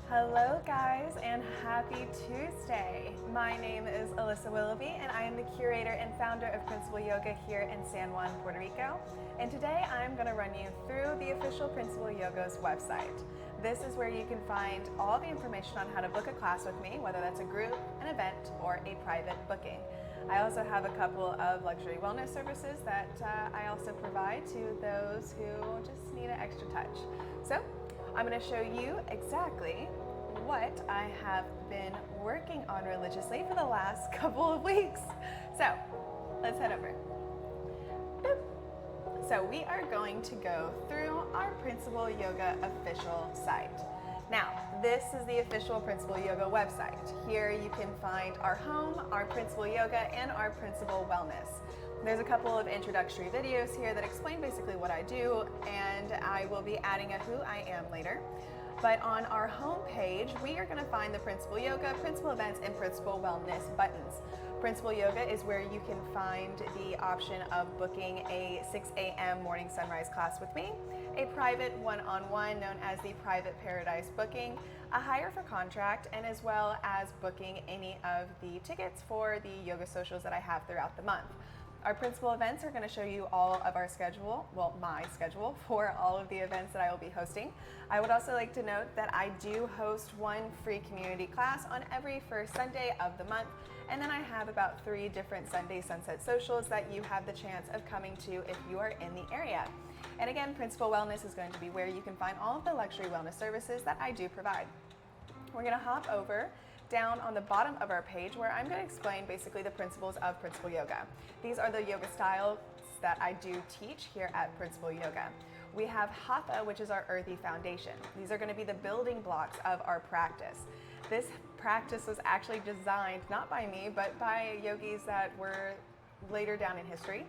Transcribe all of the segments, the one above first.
Hello guys and happy Tuesday. My name is Alyssa Willoughby and I am the curator and founder of Principal Yoga here in San Juan, Puerto Rico. And today I'm going to run you through the official Principal Yoga's website. This is where you can find all the information on how to book a class with me, whether that's a group, an event, or a private booking. I also have a couple of luxury wellness services that I also provide to those who just need an extra touch. So I'm going to show you exactly what I have been working on religiously for the last couple of weeks. So let's head over. Boop. So we are going to go through our Principal Yoga official site. Now, this is the official Principal Yoga website. Here you can find our home, our Principal Yoga, and our Principal Wellness. There's a couple of introductory videos here that explain basically what I do, and I will be adding a who I am later. But on our home page, we are going to find the Principal Yoga, Principal Events, and Principal Wellness buttons. Principal Yoga is where you can find the option of booking a 6 a.m. morning sunrise class with me, a private one-on-one known as the Private Paradise booking, a hire for contract, and as well as booking any of the tickets for the yoga socials that I have throughout the month. Our principal events are going to show you all of our schedule, well, my schedule for all of the events that I will be hosting. I would also like to note that I do host one free community class on every first Sunday of the month, and then I have about 3 different Sunday sunset socials that you have the chance of coming to if you are in the area. And again, Principal Wellness is going to be where you can find all of the luxury wellness services that I do provide. We're going to hop over down on the bottom of our page where I'm going to explain basically the principles of Principal Yoga. These are the yoga styles that I do teach here at Principal Yoga. We have Hatha, which is our earthy foundation. These are going to be the building blocks of our practice. This practice was actually designed not by me, but by yogis that were later down in history.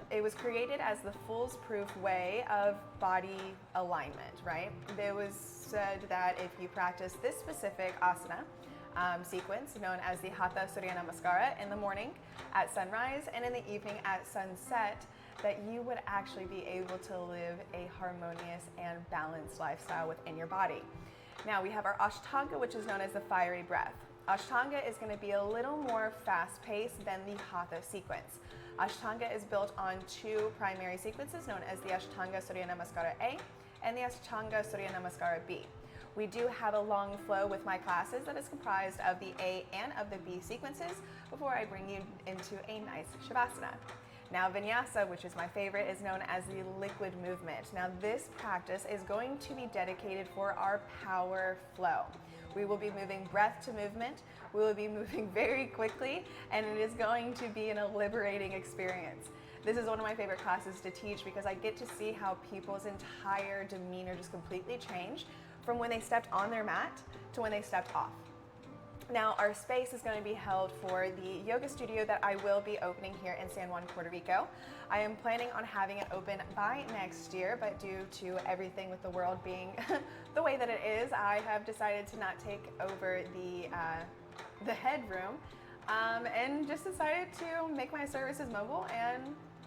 It was created as the foolproof way of body alignment, right? It was said that if you practice this specific asana sequence known as the Hatha Surya Namaskara in the morning at sunrise and in the evening at sunset, that you would actually be able to live a harmonious and balanced lifestyle within your body. Now we have our Ashtanga, which is known as the fiery breath. Ashtanga is going to be a little more fast-paced than the Hatha sequence. Ashtanga is built on 2 primary sequences known as the Ashtanga Surya Namaskara A and the Ashtanga Surya Namaskara B. We do have a long flow with my classes that is comprised of the A and of the B sequences before I bring you into a nice Shavasana. Now Vinyasa, which is my favorite, is known as the liquid movement. Now this practice is going to be dedicated for our power flow. We will be moving breath to movement. We will be moving very quickly, and it is going to be a liberating experience. This is one of my favorite classes to teach because I get to see how people's entire demeanor just completely changed from when they stepped on their mat to when they stepped off. Now our space is going to be held for the yoga studio that I will be opening here in San Juan, Puerto Rico. I am planning on having it open by next year, but due to everything with the world being the way that it is, I have decided to not take over the headroom and just decided to make my services mobile, and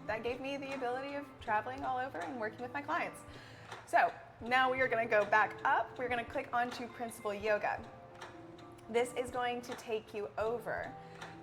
that gave me the ability of traveling all over and working with my clients. So now we are going to go back up. We're going to click onto Principal Yoga. This is going to take you over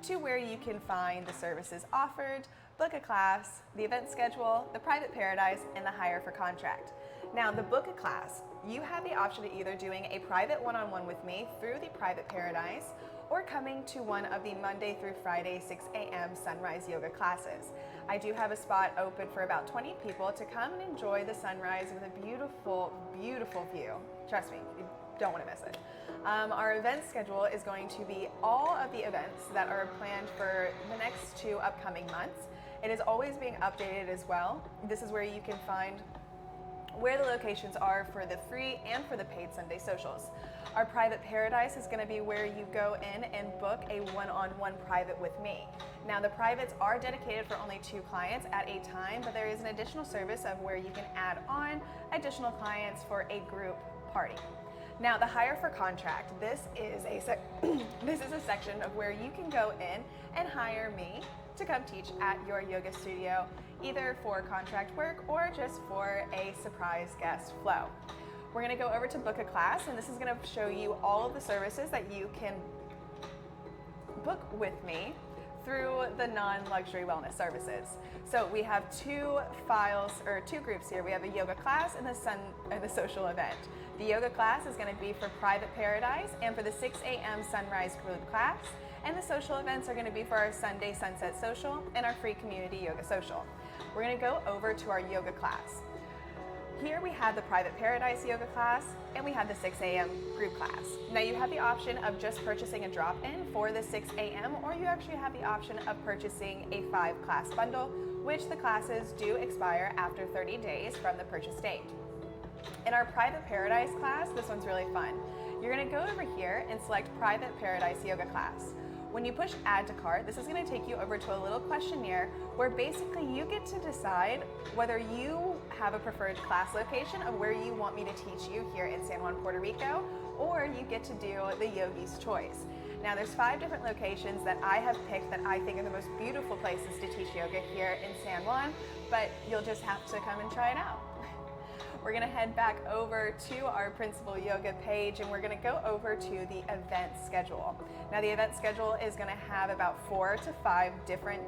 to where you can find the services offered, book a class, the event schedule, the Private Paradise, and the hire for contract. Now, the book a class, you have the option of either doing a private one-on-one with me through the Private Paradise or coming to one of the Monday through Friday 6 a.m. sunrise yoga classes. I do have a spot open for about 20 people to come and enjoy the sunrise with a beautiful, beautiful view. Trust me, you don't want to miss it. Our event schedule is going to be all of the events that are planned for the next 2 upcoming months. It is always being updated as well. This is where you can find where the locations are for the free and for the paid Sunday socials. Our Private Paradise is going to be where you go in and book a one-on-one private with me. Now the privates are dedicated for only 2 clients at a time, but there is an additional service of where you can add on additional clients for a group party. Now the hire for contract, this is a section of where you can go in and hire me to come teach at your yoga studio, either for contract work or just for a surprise guest flow. We're gonna go over to book a class, and this is gonna show you all of the services that you can book with me through the non-luxury wellness services. So we have two groups here. We have a yoga class and the social event. The yoga class is going to be for Private Paradise and for the 6 a.m. Sunrise Group class, and the social events are going to be for our Sunday Sunset Social and our free community yoga social. We're going to go over to our yoga class. Here we have the Private Paradise yoga class, and we have the 6 a.m. group class. Now you have the option of just purchasing a drop-in for the 6 a.m. or you actually have the option of purchasing a 5-class bundle, which the classes do expire after 30 days from the purchase date. In our Private Paradise class, this one's really fun. You're gonna go over here and select Private Paradise yoga class. When you push add to cart, this is going to take you over to a little questionnaire where basically you get to decide whether you have a preferred class location of where you want me to teach you here in San Juan, Puerto Rico, or you get to do the yogi's choice. Now there's 5 different locations that I have picked that I think are the most beautiful places to teach yoga here in San Juan, but you'll just have to come and try it out. We're gonna head back over to our Principal Yoga page, and we're gonna go over to the event schedule. Now the event schedule is gonna have about 4 to 5 different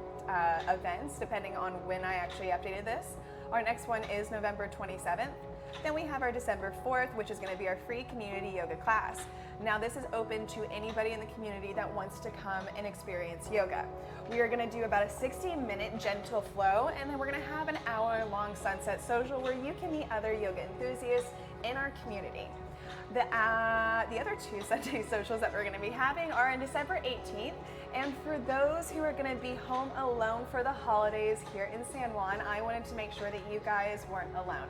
events depending on when I actually updated this. Our next one is November 27th. Then we have our December 4th, which is gonna be our free community yoga class. Now this is open to anybody in the community that wants to come and experience yoga. We are gonna do about a 60-minute gentle flow, and then we're gonna have an hour-long sunset social where you can meet other yoga enthusiasts in our community. The other 2 Sunday socials that we're gonna be having are on December 18th, and for those who are gonna be home alone for the holidays here in San Juan, I wanted to make sure that you guys weren't alone.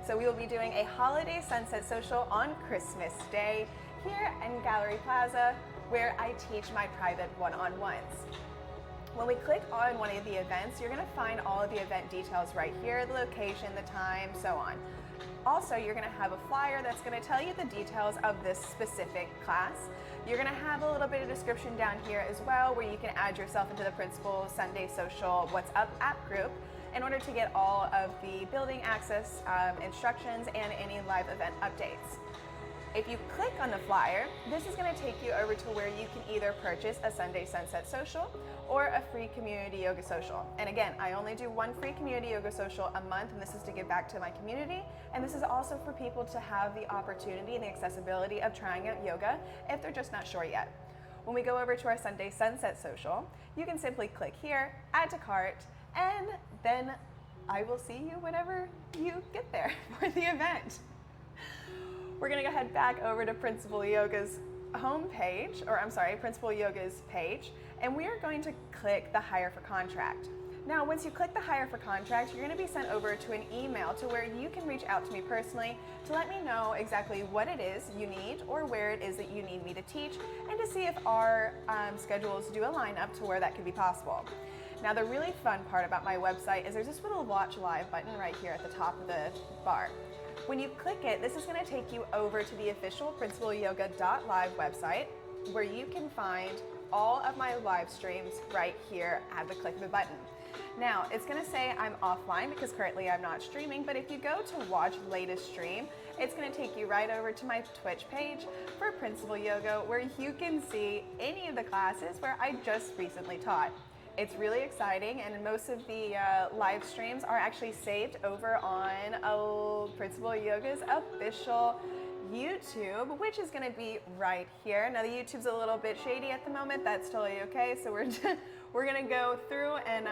So we will be doing a holiday sunset social on Christmas Day here in Gallery Plaza, where I teach my private one-on-ones. When we click on one of the events, you're gonna find all of the event details right here, the location, the time, so on. Also, you're gonna have a flyer that's gonna tell you the details of this specific class. You're gonna have a little bit of description down here as well, where you can add yourself into the Principal Sunday Social What's Up app group in order to get all of the building access instructions and any live event updates. If you click on the flyer, this is going to take you over to where you can either purchase a Sunday Sunset Social or a free community yoga social. And again, I only do one free community yoga social a month, and this is to give back to my community. And this is also for people to have the opportunity and the accessibility of trying out yoga if they're just not sure yet. When we go over to our Sunday Sunset Social, you can simply click here, add to cart, and then I will see you whenever you get there for the event. We're gonna go head back over to Principal Yoga's homepage, Principal Yoga's page, and we are going to click the Hire for Contract. Now, once you click the Hire for Contract, you're gonna be sent over to an email to where you can reach out to me personally to let me know exactly what it is you need or where it is that you need me to teach, and to see if our schedules do align up to where that could be possible. Now, the really fun part about my website is there's this little Watch Live button right here at the top of the bar. When you click it, this is going to take you over to the official principalyoga.live website, where you can find all of my live streams right here at the click of a button. Now, it's going to say I'm offline because currently I'm not streaming, but if you go to watch latest stream, it's going to take you right over to my Twitch page for Principal Yoga, where you can see any of the classes where I just recently taught. It's really exciting, and most of the live streams are actually saved over on Principal Yoga's official YouTube, which is going to be right here. Now the YouTube's a little bit shady at the moment. That's totally okay. So we're going to go through and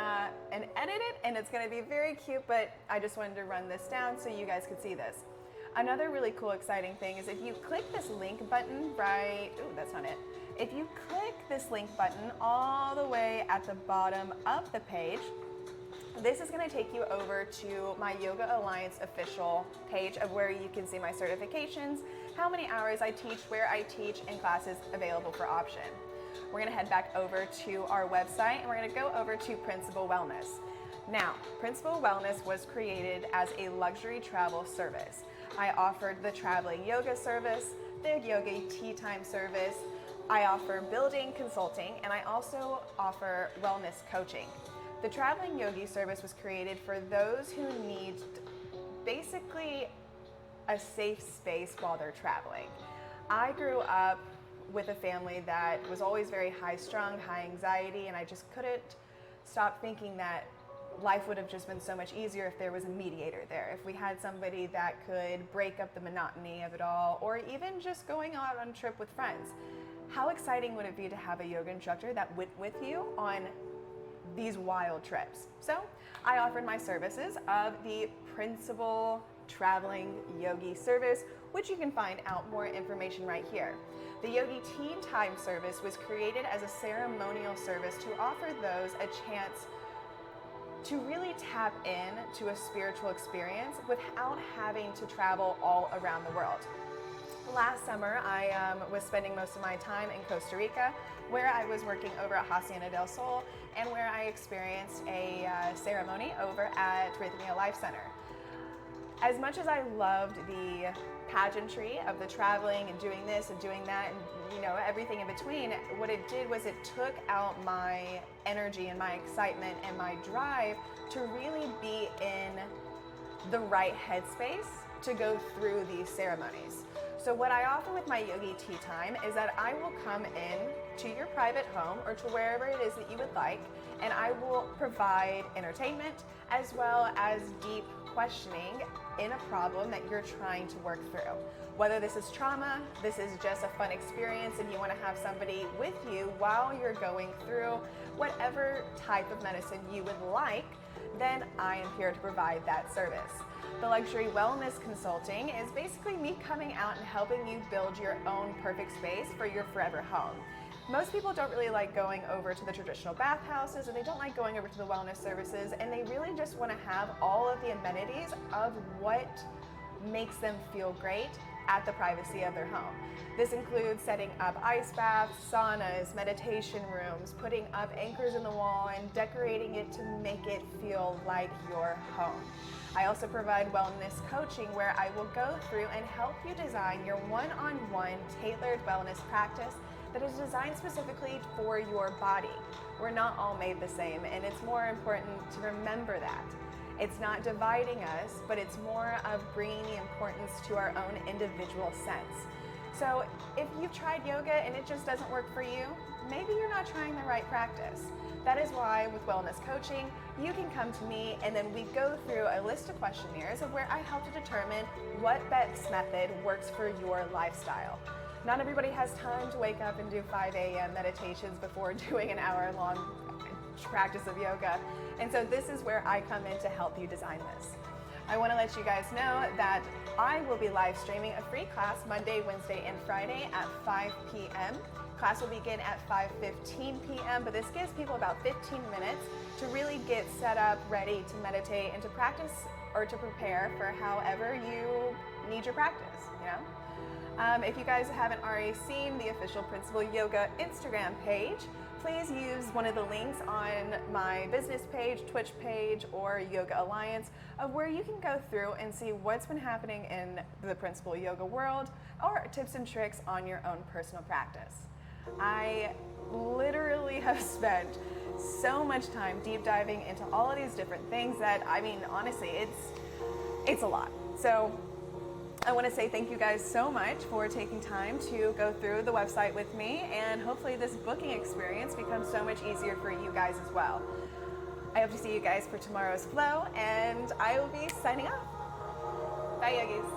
edit it, and it's going to be very cute. But I just wanted to run this down so you guys could see this. Another really cool, exciting thing is if you click this link button right, ooh, that's not it. If you click this link button all the way at the bottom of the page, this is going to take you over to my Yoga Alliance official page of where you can see my certifications, how many hours I teach, where I teach, and classes available for option. We're going to head back over to our website, and we're going to go over to Principal Wellness. Now, Principal Wellness was created as a luxury travel service. I offered the traveling yoga service, the yoga tea time service, I offer building consulting, and I also offer wellness coaching. The traveling yogi service was created for those who need basically a safe space while they're traveling. I grew up with a family that was always very high strung, high anxiety, and I just couldn't stop thinking that life would have just been so much easier if there was a mediator there, if we had somebody that could break up the monotony of it all, or even just going out on a trip with friends. How exciting would it be to have a yoga instructor that went with you on these wild trips? So I offered my services of the Principal Traveling Yogi service, which you can find out more information right here. The Yogi Tea Time service was created as a ceremonial service to offer those a chance to really tap in to a spiritual experience without having to travel all around the world. Last summer, I was spending most of my time in Costa Rica, where I was working over at Hacienda del Sol and where I experienced a ceremony over at Rhythmia Life Center. As much as I loved the pageantry of the traveling and doing this and doing that and everything in between, what it did was it took out my energy and my excitement and my drive to really be in the right headspace to go through these ceremonies. So what I offer with my Yogi Tea Time is that I will come in to your private home or to wherever it is that you would like, and I will provide entertainment as well as deep questioning in a problem that you're trying to work through. Whether this is trauma, this is just a fun experience and you want to have somebody with you while you're going through whatever type of medicine you would like, then I am here to provide that service. The Luxury Wellness Consulting is basically me coming out and helping you build your own perfect space for your forever home. Most people don't really like going over to the traditional bathhouses, or they don't like going over to the wellness services, and they really just want to have all of the amenities of what makes them feel great at the privacy of their home. This includes setting up ice baths, saunas, meditation rooms, putting up anchors in the wall, and decorating it to make it feel like your home. I also provide wellness coaching where I will go through and help you design your one-on-one tailored wellness practice that is designed specifically for your body. We're not all made the same, and it's more important to remember that. It's not dividing us, but it's more of bringing the importance to our own individual sense. So if you've tried yoga and it just doesn't work for you, maybe you're not trying the right practice. That is why with wellness coaching, you can come to me and then we go through a list of questionnaires of where I help to determine what best method works for your lifestyle. Not everybody has time to wake up and do 5 a.m. meditations before doing an hour-long practice of yoga. And so this is where I come in to help you design this. I want to let you guys know that I will be live streaming a free class Monday, Wednesday, and Friday at 5 p.m. Class will begin at 5:15 p.m., but this gives people about 15 minutes to really get set up, ready to meditate and to practice or to prepare for however you need your practice, If you guys haven't already seen the official Principal Yoga Instagram page, please use one of the links on my business page, Twitch page, or Yoga Alliance of where you can go through and see what's been happening in the Principal Yoga world or tips and tricks on your own personal practice. I literally have spent so much time deep diving into all of these different things that, honestly, it's a lot. So I want to say thank you guys so much for taking time to go through the website with me, and hopefully this booking experience becomes so much easier for you guys as well. I hope to see you guys for tomorrow's flow, and I will be signing off. Bye, yogis.